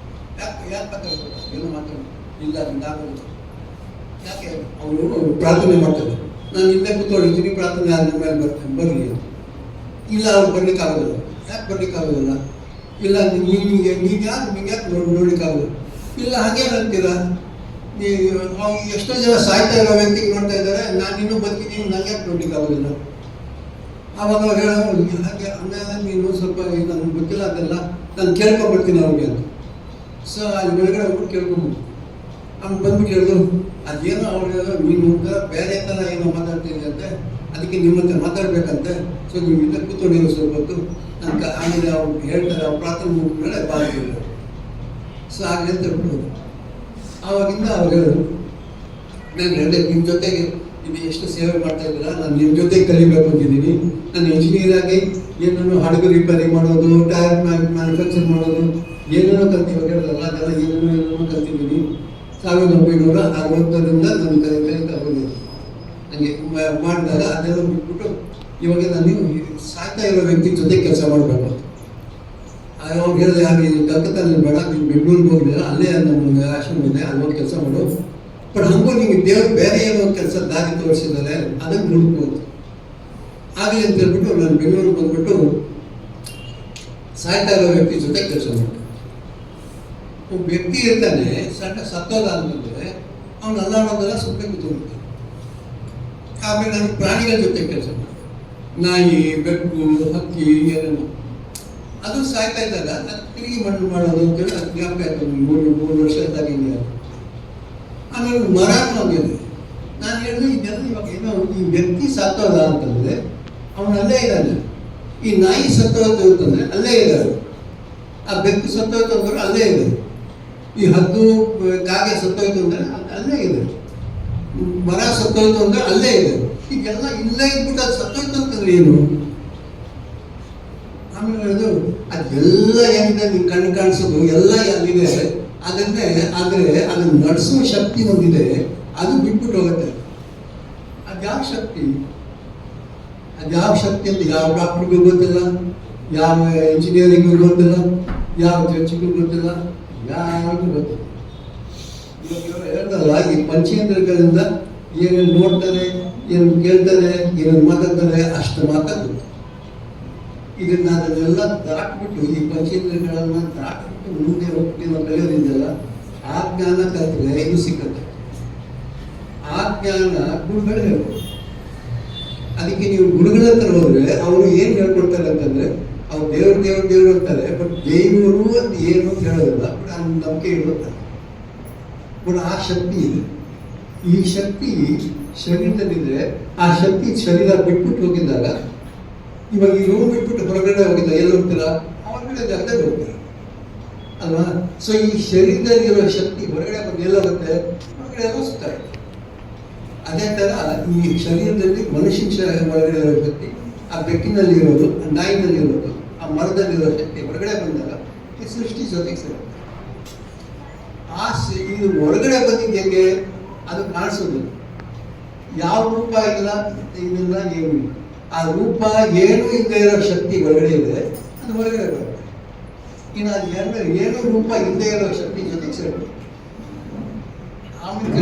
ಯಾಕೆ ಮಾತಾಡ್ಬೋದು, ಏನು ಮಾತಾಡೋದು ಇಲ್ಲ ನಾಗೋದು. ಯಾಕೆ ಅವರು ಪ್ರಾರ್ಥನೆ ಮಾಡ್ತಾರೆ, ನಾನು ಇಲ್ಲೇ ಕೂತ್ಕೊಂಡಿದ್ದೀನಿ, ಪ್ರಾರ್ಥನೆ ಆದ ಮೇಲೆ ಬರ್ತೇನೆ ಬರಲಿ. ಇಲ್ಲ ಅವ್ರು ಬರ್ಲಿಕ್ಕಾಗೋದಿಲ್ಲ. ಯಾಕೆ ಬರ್ಲಿಕ್ಕಾಗೋದಿಲ್ಲ? ಇಲ್ಲ ನೀವ್ಯಾಕೆ ನೋಡ್ಲಿಕ್ಕಾಗೋದು? ಇಲ್ಲ ಹಾಗೆ ಅಂತೀರಾ, ಎಷ್ಟೋ ಜನ ಸಾಯ್ತಾ ಇರೋ ವ್ಯಕ್ತಿಗೆ ನೋಡ್ತಾ ಇದ್ದಾರೆ, ನಾನು ಇನ್ನೂ ಬದುಕಿದ್ದೀನಿ, ನಂಗೆ ಯಾಕೆ ನೋಡ್ಲಿಕ್ಕಾಗೋದಿಲ್ಲ? ಆವಾಗ ಅವ್ರು ಹೇಳೋ ಹಾಗೆ ಆಮೇಲೆ ನೀನು ಸ್ವಲ್ಪ ನನಗೆ ಗೊತ್ತಿಲ್ಲ ಅದೆಲ್ಲ ನಾನು ಕೇಳ್ಕೊಂಡ್ಬಿಡ್ತೀನಿ ಅವ್ರಿಗೆ ಅಂತ. ಸೊ ಅಲ್ಲಿ ಬೆಳಗಡೆ ಹೋಗ್ಬಿಟ್ಟು ಕೇಳ್ಕೊಂಡ್ಬಿಟ್ಟು ಅವ್ನು ಬಂದ್ಬಿಟ್ಟು ಹೇಳಿದ್ರು, ಅದೇನೋ ಅವ್ರು ಹೇಳೋ ನೀನು ಬೇರೆ ಥರ ಏನೋ ಮಾತಾಡ್ತೀನಿ ಅಂತೆ, ಅದಕ್ಕೆ ನಿಮ್ಮ ಹತ್ರ ಮಾತಾಡ್ಬೇಕಂತೆ. ಸೊ ನೀವು ಇಲ್ಲೇ ಕೂತ್ಕೊಂಡಿರೋ ಸ್ವಲ್ಪ ಹೊತ್ತು ನನ್ನ ಆಮೇಲೆ ಅವ್ರು ಹೇಳ್ತಾರೆ, ಅವ್ರು ಪ್ರಾರ್ಥನೆ ಮುಗಿದ್ಮೇಲೆ ಬಾಗಿಲು. ಸೊ ಹಾಗೆ ಅಂತ ಹೇಳ್ಬಿಡೋದು. ಆವಾಗಿಂದ ಅವ್ರು ಹೇಳಿದ್ರು, ನಾನು ಹೇಳಿದೆ ನಿಮ್ಮ ಜೊತೆಗೆ ಇದು ಎಷ್ಟು ಸೇವೆ ಮಾಡ್ತಾ ಇದ್ದೀರಾ, ನಾನು ನಿಮ್ಮ ಜೊತೆಗೆ ಕಲಿಬೇಕು ಅಂತಿದ್ದೀನಿ. ನಾನು ಇಂಜಿನಿಯರ್ ಆಗಿ ಏನೇನೋ ಹಡಗು ರಿಪೇರಿ ಮಾಡೋದು, ಟೈರ್ ಮ್ಯಾನುಫ್ಯಾಕ್ಚರ್ ಮಾಡೋದು, ಏನೇನೋ ಕಲ್ತೀವಿ ಹೇಳಿದ್ರಲ್ಲ, ಅದೆಲ್ಲ ಏನೇನೋ ಕಲ್ತಿದ್ದೀನಿ. 1960ರಿಂದ ನಾನು ಕಲಿತಾ ಹೋಗಿದ್ದೆ. ನನಗೆ ಮಾಡಿದಾಗ ಅದೆಲ್ಲ ಬಿಟ್ಬಿಟ್ಟು ಇವಾಗ ನಾನು ಸಾಯ್ತಾ ಇರೋ ವ್ಯಕ್ತಿ ಜೊತೆ ಕೆಲಸ ಮಾಡಬೇಕು. ಅವ್ರು ಹೇಳಿದೆ, ಹಾಗೆ ಕಲ್ಕತ್ತಾನಲ್ಲಿ ಬೇಡ, ನೀವು ಬೆಂಗಳೂರಿಗೆ ಹೋಗಲಿಲ್ಲ, ಅಲ್ಲೇ ನಮ್ಮ ಆಶ್ರಮ ಇದೆ, ಅಲ್ಲಿ ಹೋಗಿ ಕೆಲಸ ಮಾಡು. ಬಟ್ ಹಂಗೂ ನಿಮಗೆ ದೇವರು ಬೇರೆ ಏನೋ ಕೆಲಸ ದಾರಿ ತೋರಿಸಿದ್ದಾರೆ, ಅದನ್ನು ಹುಡುಕ್ಬೋದು ಆಗಲಿ ಅಂತ ಹೇಳ್ಬಿಟ್ಟು ನಾನು ಬೆಂಗಳೂರಿಗೆ ಬಂದ್ಬಿಟ್ಟು ಸಾಯ್ತಾ ಇರೋ ವ್ಯಕ್ತಿ ಜೊತೆ ಕೆಲಸ ಮಾಡ್ತೀನಿ. ಒಬ್ಬ ವ್ಯಕ್ತಿ ಇರ್ತಾನೆ, ಸತ್ತೋದ ಅಂತಂದರೆ ಅವ್ನು ಅಲ್ಲಾಡೋದೆಲ್ಲ ಸುಮ್ಮನೆ ಕೂತ್ಕೊಂಡಿರ್ತಾನೆ. ಆಮೇಲೆ ನಾನು ಪ್ರಾಣಿಗಳ ಜೊತೆ ಕೆಲಸ ಮಾಡ್ತೀನಿ, ನಾಯಿ, ಬೆಕ್ಕು, ಹಕ್ಕಿ, ಏನೇನು. ಅದು ಸಾಯ್ತಾ ಇದ್ದಾಗ ಅದು ತಿರುಗಿ ಮಣ್ಣು ಮಾಡೋದು ಅಂತೇಳಿ ಅದು ಜ್ಞಾಪಕ ಆಯ್ತು. 3 ವರ್ಷದಾಗ ಹಿಂಗೆ. ಆಮೇಲೆ ಮರನೂ ಆಗಿದೆ. ನಾನು ಹೇಳಿದೆ, ಇದೆಲ್ಲ ಇವಾಗ ಏನೋ ಈ ವ್ಯಕ್ತಿ ಸತ್ತೋದ ಅಂತಂದರೆ ಅವನು ಅಲ್ಲೇ ಇದ್ದಾನೆ. ಈ ನಾಯಿ ಸತ್ತೋಯ್ತು ಅಂತಂದರೆ ಅಲ್ಲೇ ಇದ್ದಾರೆ, ಆ ಬೆಕ್ಕು ಸತ್ತೋಯ್ತು ಅಂದ್ರೆ ಅಲ್ಲೇ ಇದೆ, ಈ ಹದ್ದು ಕಾಗೆ ಸತ್ತೋಯ್ತು ಅಂದರೆ ಅಲ್ಲೇ ಇದೆ, ಮರ ಸತ್ತೋಯ್ತು ಅಂದರೆ ಅಲ್ಲೇ ಇದೆ. ಈಗೆಲ್ಲ ಇಲ್ಲೇ ಇದ್ಬಿಟ್ಟು ಅದು ಸತ್ತೋಯ್ತು ಅಂತಂದ್ರೆ ಏನು? ಆಮೇಲೆ ಹೇಳೋದು, ಅದೆಲ್ಲ ಏನಿದೆ ನಿಮ್ಗೆ ಕಣ್ಣು ಕಾಣಿಸೋದು ಎಲ್ಲ ಅಲ್ಲಿದೆ, ಅದನ್ನೇ ಆದರೆ ಅದನ್ನು ನಡೆಸುವ ಶಕ್ತಿ ಒಂದಿದೆ, ಅದು ಬಿಟ್ಬಿಟ್ಟು ಹೋಗುತ್ತೆ. ಅದ್ಯಾವ ಶಕ್ತಿ? ಅದ್ಯಾವ ಶಕ್ತಿ ಅಂತ ಯಾವ ಡಾಕ್ಟ್ರಿಗೂ ಗೊತ್ತಿಲ್ಲ, ಯಾವ ಇಂಜಿನಿಯರಿಂಗೂ ಗೊತ್ತಿಲ್ಲ, ಯಾವ ಚರ್ಚಿಗೂ ಗೊತ್ತಿಲ್ಲ, ಯಾರಿಗೂ ಗೊತ್ತಿಲ್ಲ. ಇವಾಗ ಹೇಳ್ತಾರಲ್ಲ, ಈ ಪಂಚೇಂದ್ರಗಳಿಂದ ಏನೇನು ನೋಡ್ತಾರೆ, ಏನು ಕೇಳ್ತಾರೆ, ಏನೇನು ಮಾತಾಡ್ತಾರೆ, ಅಷ್ಟು ಮಾತಾಡ್ತಾರೆ. ಇದನ್ನ ಅದನ್ನೆಲ್ಲ ದಾಟ್ಬಿಟ್ಟು, ಈ ಪಂಚೇಂದ್ರಗಳನ್ನು ದಾಟ್ಬಿಟ್ಟು ಮುಂದೆ ಹೋಗ್ಬಿಟ್ಟು ನಾವು ಕಲಿಯೋದಿದೆಯಲ್ಲ, ಆ ಜ್ಞಾನ ಕಲಿತ್ರೆ ಇದು ಸಿಕ್ಕತ್ತೆ. ಆ ಜ್ಞಾನ ಗುರುಗಳು ಹೇಳ್ಬೋದು. ಅದಕ್ಕೆ ನೀವು ಗುರುಗಳ ಹತ್ರ ಹೋದ್ರೆ ಅವರು ಏನು ಹೇಳ್ಕೊಡ್ತಾರೆ ಅಂತಂದ್ರೆ, ಅವ್ರು ದೇವ್ರು ಅಂತಾರೆ, ಬಟ್ ದೇವರು ಅಂತ ಏನು ಅಂತ ಹೇಳೋದಿಲ್ಲ, ಬಟ್ ಅವ್ನ ನಂಬಿಕೆ ಇಡ್ತಾರೆ. ಬಟ್ ಆ ಶಕ್ತಿ ಇದೆ. ಈ ಶಕ್ತಿ ಶರೀರದಲ್ಲಿದ್ರೆ, ಆ ಶಕ್ತಿ ಶರೀರ ಬಿಟ್ಬಿಟ್ಟು ಹೋಗಿದ್ದಾಗ, ಇವಾಗ ಈ ರೂಮ್ ಬಿಟ್ಬಿಟ್ಟು ಹೊರಗಡೆ ಹೋಗಿದ್ದ ಎಲ್ಲಿ ಹೋಗ್ತೀರಾ? ಹೊರಗಡೆ ಜಾಗದಲ್ಲಿ ಹೋಗ್ತೀರಾ ಅಲ್ವಾ? ಸೊ ಈ ಶರೀರದಲ್ಲಿರೋ ಶಕ್ತಿ ಹೊರಗಡೆ ಬಂದು ಎಲ್ಲೋಗುತ್ತೆ? ಹೊರಗಡೆ ಎಲ್ಲ ಸುತ್ತಾರೆ. ಅದೇ ಥರ ಈ ಶರೀರದಲ್ಲಿ ಮನುಷ್ಯನ ಒಳಗಡೆ ಇರೋ ಶಕ್ತಿ, ಆ ಬೆಕ್ಕಿನಲ್ಲಿ ಇರೋದು, ಆ ನಾಯಿನಲ್ಲಿ ಇರೋದು, ಆ ಮರದಲ್ಲಿರೋ ಶಕ್ತಿ ಹೊರಗಡೆ ಬಂದಾಗ ಈ ಸೃಷ್ಟಿ ಜೊತೆಗೆ ಸೇರುತ್ತೆ. ಇದು ಹೊರಗಡೆ ಬಂದಿದ್ದು ಹೇಗೆ? ಅದು ಕಾಣಿಸೋದಿಲ್ಲ, ಯಾವ ರೂಪ ಇಲ್ಲ, ಇದೆಲ್ಲ ಏನೂ ಇಲ್ಲ. ಆ ರೂಪ ಏನೂ ಇಲ್ಲದೆ ಇರೋ ಶಕ್ತಿ ಹೊರಗಡೆ ಇದೆ, ಅದು ಹೊರಗಡೆ ಬರುತ್ತೆ. ಇನ್ನು ಅದು ಏನು ರೂಪ ಇಲ್ಲದೆ ಇರೋ ಶಕ್ತಿ ಜೊತೆಗೆ ಸೇರುತ್ತೆ. ಆಮೇಲೆ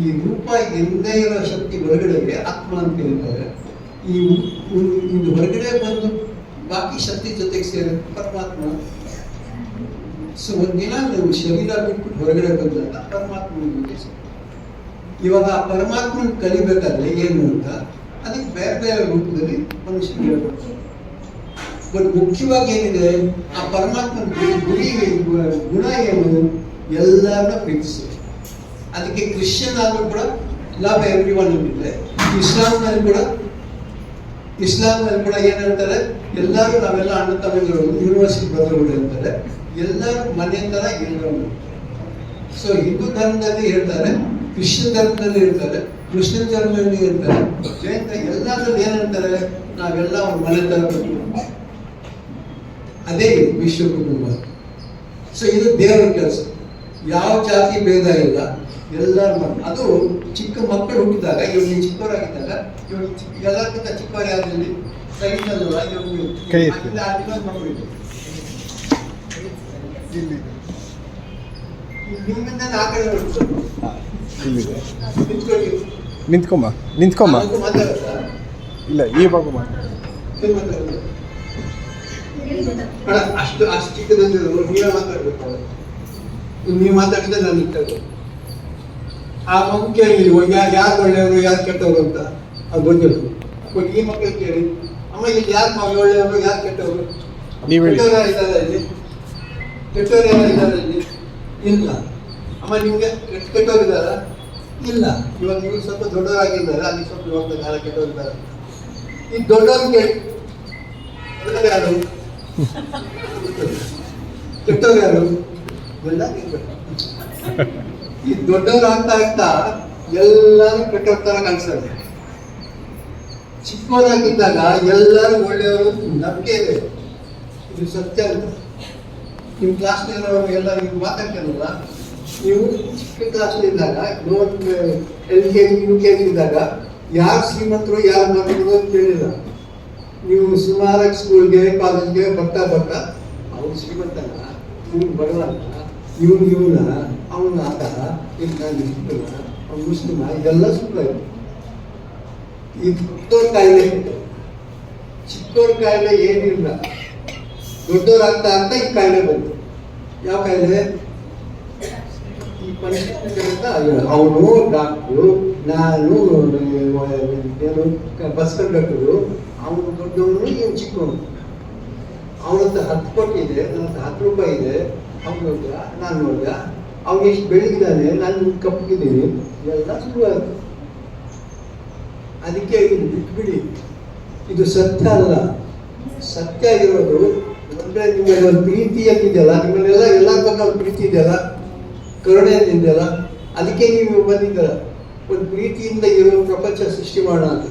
ಈ ರೂಪ ಇಲ್ಲದೆ ಇರೋ ಶಕ್ತಿ ಹೊರಗಡೆಗೆ ಆತ್ಮ ಅಂತ ಹೇಳ್ತಾರೆ. ಇದು ಹೊರಗಡೆ ಬಂದು ಬಾಕಿ ಶಕ್ತಿ ಜೊತೆಗೆ ಸೇರುತ್ತೆ ಪರಮಾತ್ಮ. ಸೊ ಒಂದಿನ ನೀವು ಶರೀರ ಬಿಟ್ಬಿಟ್ಟು ಹೊರಗಡೆ ಬಂದಾಗ ಪರಮಾತ್ಮನ ಜೊತೆ ಸೇರುತ್ತೆ. ಇವಾಗ ಆ ಪರಮಾತ್ಮನ ಕಲಿಬೇಕಾದ್ರೆ ಏನು ಅಂತ, ಅದಕ್ಕೆ ಬೇರೆ ಬೇರೆ ರೂಪದಲ್ಲಿ ಮನುಷ್ಯನಿಗೆ ಹೇಳ್ಬೇಕು. ಬಟ್ ಮುಖ್ಯವಾಗಿ ಏನಿದೆ, ಆ ಪರಮಾತ್ಮನ ಗುಣ ಏನು? ಎಲ್ಲರನ್ನ ಪ್ರೀತಿಸಿ. ಅದಕ್ಕೆ ಕ್ರಿಶ್ಚಿಯನ್ ಆದರೂ ಕೂಡ ಲವ್ ಎವ್ರಿ ಒನ್ ಅಂತಿದೆ. ಇಸ್ಲಾಂನಲ್ಲಿ ಕೂಡ ಏನು ಹೇಳ್ತಾರೆ? ಎಲ್ಲರೂ ನಾವೆಲ್ಲ ಅಣ್ಣ ತಮ್ಮಗಳು, ಯೂನಿವರ್ಸಿಟಿ ಬ್ರದರ್ಗಳು ಅಂತಾರೆ. ಎಲ್ಲರೂ ಮನೆ ಥರ ಇರೋರು. ಸೊ ಹಿಂದೂ ಧರ್ಮದಲ್ಲಿ ಹೇಳ್ತಾರೆ, ಕ್ರಿಶ್ಚಿಯನ್ ಧರ್ಮದಲ್ಲಿ ಹೇಳ್ತಾರೆ, ಮುಸ್ಲಿಂ ಧರ್ಮದಲ್ಲಿ ಇರ್ತಾರೆ, ಜೈನ ಎಲ್ಲದ್ರಲ್ಲಿ ಏನಂತಾರೆ, ನಾವೆಲ್ಲ ಒಂದು ಮನೆ ತರಬೇಕು. ಅದೇ ವಿಶ್ವ ಕುಟುಂಬ. ಸೊ ಇದು ದೇವರ ಕೆಲಸ. ಯಾವ ಜಾತಿ ಭೇದ ಇಲ್ಲ, ಎಲ್ಲರೂ ಮಾಡಿ. ಅದು ಚಿಕ್ಕ ಮಕ್ಕಳು ಹುಟ್ಟಿದಾಗ, ಇವ್ರಿಗೆ ಚಿಕ್ಕವರಾಗಿದ್ದಾಗ, ಇವ್ರಿಗೆ ಎಲ್ಲಕ್ಕಿಂತ ಚಿಕ್ಕವರು ಯಾರಲ್ಲಿ ಸೈನ್ಸಲ್ಲ, ಇನ್ನೊಂದು ಮಕ್ಕಳು ಇದೆ. ನಿಮ್ಮಿಂದ ಆ ಕಡೆ ನಿಂತ್ಕೊಮ್ಮ ಮಾತಾಡುತ್ತಾ ಇಲ್ಲ ಈ ಭಾಗ ಅಷ್ಟು ಚಿಕ್ಕದಂದಿರು ನೀವೇ ಮಾತಾಡ್ಬೇಕು. ನೀವು ಮಾತಾಡಿದ್ರೆ ನಾನು ಇರ್ತೇವೆ. ಆ ಮಗು ಕೇಳಿ ಯಾರು ಒಳ್ಳೆಯವರು ಯಾರು ಕೆಟ್ಟವರು ಅಂತ ಅದು ಗೊತ್ತಿರೋದು. ಈ ಮಕ್ಕಳು ಕೇಳಿ, ಅಮ್ಮ ಇಲ್ಲಿ ಯಾರು ಒಳ್ಳೆಯವರು ಯಾರು ಕೆಟ್ಟವರು, ಕೆಟ್ಟವರು ಇದ್ದಾರೆ ಇಲ್ಲಿ, ಕೆಟ್ಟವರು ಯಾರು ಇದ್ದಾರೆ ಇಲ್ಲಿ? ಇಲ್ಲ. ಅಮ್ಮ ನಿಮ್ಗೆ ಕೆಟ್ಟವರು ಇದ್ದಾರ? ಇಲ್ಲ. ಇವಾಗ ನೀವು ಸ್ವಲ್ಪ ದೊಡ್ಡವರಾಗಿದ್ದಾರೆ, ಅಲ್ಲಿ ಸ್ವಲ್ಪ ಇವಾಗ ಯಾರು ಕೆಟ್ಟವರು ಇದ್ದಾರೆ. ಈ ದೊಡ್ಡವರು ಕೇಳಿ ಯಾರು ಕೆಟ್ಟವ್ರು ಯಾರು? ಎಲ್ಲ ಈ ದೊಡ್ಡವ್ರು ಆಗ್ತಾ ಆಗ್ತಾ ಎಲ್ಲರೂ ಕೆಟ್ಟವ್ರ ತರ ಕಾಣಿಸ್ತಾರೆ. ಚಿಕ್ಕವರಾಗಿದ್ದಾಗ ಎಲ್ಲರೂ ಒಳ್ಳೆಯವರು ನಂಬಿಕೆ ಇದೆ. ಇದು ಸತ್ಯ ಅಂತ. ನಿಮ್ಮ ಕ್ಲಾಸ್ನವರು ಎಲ್ಲ ನೀವು ಮಾತಾಡ್ತಾರಲ್ಲ, ನೀವು ಚಿಕ್ಕ ಕ್ಲಾಸ್ನಿದ್ದಾಗ LKG UKG ಇದ್ದಾಗ ಯಾರು ಶ್ರೀಮಂತರು ಯಾರು ಬಡವರು ಅಂತ ಹೇಳಿಲ್ಲ. ನೀವು ಸುಮಾರಾಗಿ ಸ್ಕೂಲ್ಗೆ ಕಾಲೇಜ್ಗೆ ಬರ್ತಾ ಅವ್ನು ಶ್ರೀಮಂತನ, ಇವನು ಬಡವನ, ಇವನ ಅವನ ಆಟ, ಅವ್ನು ಮುಸ್ಲಿಮ, ಇದೆಲ್ಲ ಸುಳ್ಳು. ಈ ಚಿಕ್ಕವ್ರ ಕಾಯಿಲೆ, ಚಿಕ್ಕವ್ರ ಕಾಯಿಲೆ ಏನಿಲ್ಲ. ದೊಡ್ಡವರಾಗ್ತಾ ಅಂತ ಈ ಕಾಯಿಲೆ ಬಂತು. ಯಾವ ಕಾಯಿಲೆ? ಈ ಪರಿಸ್ಥಿತಿ ಅವನು ಡಾಕ್ಟ್ರು, ನಾನು ಏನು ಬಸ್ ಕಂಡಕ್ಟರು, ಅವನು ದೊಡ್ಡವನು, ಇವನು ಚಿಕ್ಕವನು. ಅವನತ್ರ 10 ಕೋಟಿ ಇದೆ, ನನ್ನ ಹತ್ರ 10 ರೂಪಾಯಿ ಇದೆ. ಅವ್ನು ನೋಡಿದ, ನಾನು ನೋಡಿದ, ಅವನು ಎಷ್ಟು ಬೆಳಗಿದ್ದಾನೆ, ನಾನು ಕಪ್ಪಗಿದ್ದೀನಿ, ಎಲ್ಲ ಶುರುವಾಯಿತು. ಅದಕ್ಕೆ ಇದು ಬಿಟ್ಬಿಡಿ. ಇದು ಸತ್ಯ ಅಲ್ಲ. ಸತ್ಯ ಇರೋದು ಅಂದರೆ ನಿಮ್ಮಲ್ಲಿ ಒಂದು ಪ್ರೀತಿ ಅಂತಿದೆಯಲ್ಲ, ನಿಮ್ಮಲ್ಲೆಲ್ಲ ಎಲ್ಲರ ಬಗ್ಗೆ ಒಂದು ಪ್ರೀತಿ ಇದೆಯಲ್ಲ, ಕರುಣೆ ಅಂತಿದೆಯಲ್ಲ, ಅದಕ್ಕೆ ನೀವು ಬಂದಿದ್ದೀರ. ಒಂದು ಪ್ರೀತಿಯಿಂದ ಇರೋ ಪ್ರಪಂಚ ಸೃಷ್ಟಿ ಮಾಡೋಣ ಅಂತ.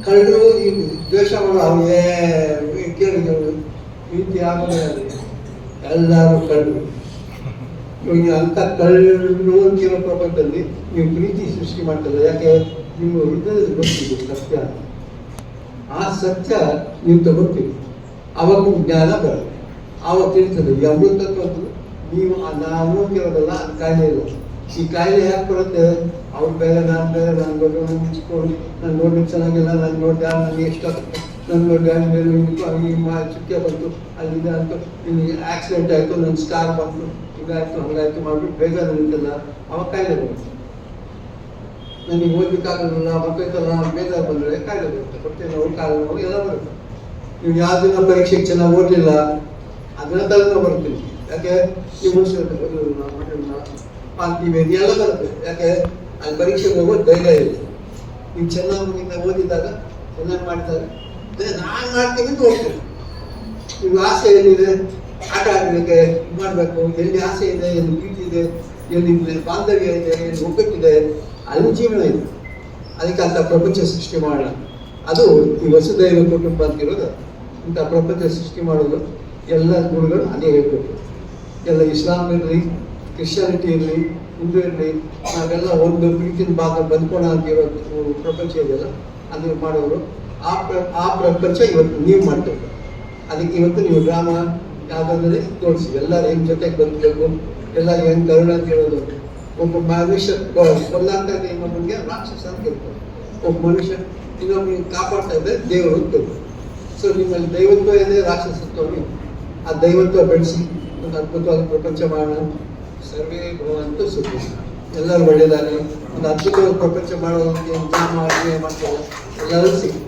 ಕಳ್ಳರು ಈ ದ್ವೇಷ ಮಾಡೋ ಅವೇ ಕೇಳಿದವರು ಪ್ರೀತಿ ಆಗೋದೇ ಎಲ್ಲರೂ ಕಳ್ಳರು. ನೀವು ಅಂಥ ಕಳ್ಳರು ಅಂತಿರೋ ಪ್ರಪಂಚದಲ್ಲಿ ನೀವು ಪ್ರೀತಿ ಸೃಷ್ಟಿ ಮಾಡ್ತಲ್ಲ. ಯಾಕೆ? ನಿಮ್ಮ ಹೃದಯದಲ್ಲಿ ಗೊತ್ತಿದೆ ಸತ್ಯ. ಆ ಸತ್ಯ ನೀವು ತಗೊಳ್ತೀವಿ, ಅವಾಗ ಜ್ಞಾನ ಬರುತ್ತೆ. ಆವಾಗ ತಿಳಿಸ್ತದೆ ಈ ಅಮೃತತ್ವದ್ದು. ನೀವು ನಾನು ಕೇಳೋದಲ್ಲ, ಅದು ಕಾಯಿಲೆ ಇಲ್ಲ. ಈ ಕಾಯಿಲೆ ಯಾಕೆ ಬರುತ್ತೆ? ಅವ್ರು ಬೇರೆ, ನಾನು ಬೇರೆ, ನಾನು ದೊಡ್ಡ ಮುಚ್ಕೊಂಡು, ನಾನು ನೋಡ್ಲಿಕ್ಕೆ ಚೆನ್ನಾಗಿಲ್ಲ, ನಾನು ನೋಡ್ದೆ, ನನಗೆ ಎಷ್ಟು ನಾನು ನೋಡ್ದೆ, ಚುಕ್ಕೆ ಬಂತು, ಅಲ್ಲಿದೆ ಅಂತ, ಇಲ್ಲಿ ಆಕ್ಸಿಡೆಂಟ್ ಆಯಿತು, ನನ್ನ ಸ್ಕಾರ್ ಬಂತು, ಹೀಗಾಯಿತು ಹಂಗಾಯ್ತು ಮಾಡ್ಬಿಟ್ಟು ಬೇಜಾರು ನಿಂತಲ್ಲ, ಅವಾಗ ಕಾಯಿಲೆ ಬರುತ್ತೆ. ನನಗೆ ಓದಬೇಕಾಗಲ್ಲ, ಮಕ್ಕಳಿಗೆಲ್ಲ ಬೇಜಾರು ಬಂದರೆ ಕಾಯಿಲೆ ಬರುತ್ತೆ. ಹೊಟ್ಟೆ ನೋವು, ಕಾಲು ನೋವು ಎಲ್ಲ ಬರುತ್ತೆ. ನೀವು ಯಾವ ದಿನ ಪರೀಕ್ಷೆಗೆ ಚೆನ್ನಾಗಿ ಓದಲಿಲ್ಲ, ಅದನ್ನ ತಲೆನೋವು ಬರ್ತೀನಿ. ಯಾಕೆ? ನೀವು ಪಾಲ್ತೀವಿ ಎಲ್ಲ ಬರುತ್ತೆ. ಯಾಕೆ? ಅಲ್ಲಿ ಪರೀಕ್ಷೆಗೆ ಹೋಗೋದು ಧೈರ್ಯ ಇದೆ. ನೀವು ಚೆನ್ನಾಗಿ ಓದಿದಾಗ, ಚೆನ್ನಾಗಿ ಮಾಡ್ತಾರೆ, ನಾನು ಮಾಡ್ತೀನಿ ಅಂತ ಹೋಗ್ತೀನಿ. ನಿಮ್ಗೆ ಆಸೆ ಏನಿದೆ? ಆಟ ಆಡಲಿಕ್ಕೆ ಮಾಡಬೇಕು. ಎಲ್ಲಿ ಆಸೆ ಇದೆ, ಎಲ್ಲಿ ಪ್ರೀತಿ ಇದೆ, ಎಲ್ಲಿ ಬಾಂಧವ್ಯ ಇದೆ, ಎಲ್ಲಿ ಒಗ್ಗಟ್ಟಿದೆ, ಅಲ್ಲಿ ಜೀವನ ಇದೆ. ಅದಕ್ಕೆ ಅಂಥ ಪ್ರಪಂಚ ಸೃಷ್ಟಿ ಮಾಡೋಣ. ಅದು ಈ ವಸುದೈವ ಕುಟುಂಬ ಅಂತಿರೋದು. ಇಂಥ ಪ್ರಪಂಚ ಸೃಷ್ಟಿ ಮಾಡೋದು ಎಲ್ಲ ಗುರುಗಳು ಅದೇ ಹೇಳ್ಬೇಕು. ಎಲ್ಲ ಇಸ್ಲಾಂ ಇರಲಿ, ಕ್ರಿಶ್ಚಿಯಾನಿಟಿ ಇರಲಿ, ಹಿಂದೂ ಇರಲಿ, ನಾವೆಲ್ಲ ಒಂದು ಪ್ರೀತಿನ ಭಾಗ ಬಂದ್ಕೋಣ ಅಂತಿರೋ ಪ್ರಪಂಚ ಇದೆಯಲ್ಲ, ಅದು ಮಾಡೋರು. ಆ ಪ್ರಪಂಚ ಇವತ್ತು ನೀವು ಮಾಡ್ತೀವಿ. ಅದಕ್ಕೆ ಇವತ್ತು ನೀವು ಡ್ರಾಮಾ ಯಾವುದಾದ್ರೆ ತೋರಿಸಿ, ಎಲ್ಲರೂ ಹೆಂಗೆ ಜೊತೆಗೆ ಬದುಕಬೇಕು, ಎಲ್ಲರೂ ಹೆಂಗೆ ಕರುಣ ಅಂತ ಹೇಳೋದು. ಒಬ್ಬ ಮನುಷ್ಯ ಕೊಲ್ಲಾಗ್ತಾ ಇನ್ನೊಬ್ಬನಿಗೆ ರಾಕ್ಷಸ ಅಂತ ಹೇಳ್ತಾರೆ. ಒಬ್ಬ ಮನುಷ್ಯ ಇನ್ನೊಬ್ಬನಿಗೆ ಕಾಪಾಡ್ತಾ ಇದ್ದರೆ ದೇವರು ಅಂತ. ಸೊ ನಿಮ್ಮಲ್ಲಿ ದೈವತ್ವ ಇದೆ, ರಾಕ್ಷಸತ್ವ. ಆ ದೈವತ್ವ ಬೆಳೆಸಿ ಒಂದು ಅದ್ಭುತವಾದ ಪ್ರಪಂಚ ಮಾಡೋಣ. ಸರ್ವೇ ಭವಂತು ಸುಖಿ. ಎಲ್ಲರೂ ಒಳ್ಳೆಯದಾಗಲಿ. ಒಂದು ಅದ್ಭುತವಾದ ಪ್ರಪಂಚ ಮಾಡೋದಕ್ಕೆ ಮಾಡ್ತಾರೆ, ಎಲ್ಲರೂ ಸಿಕ್ಕಿ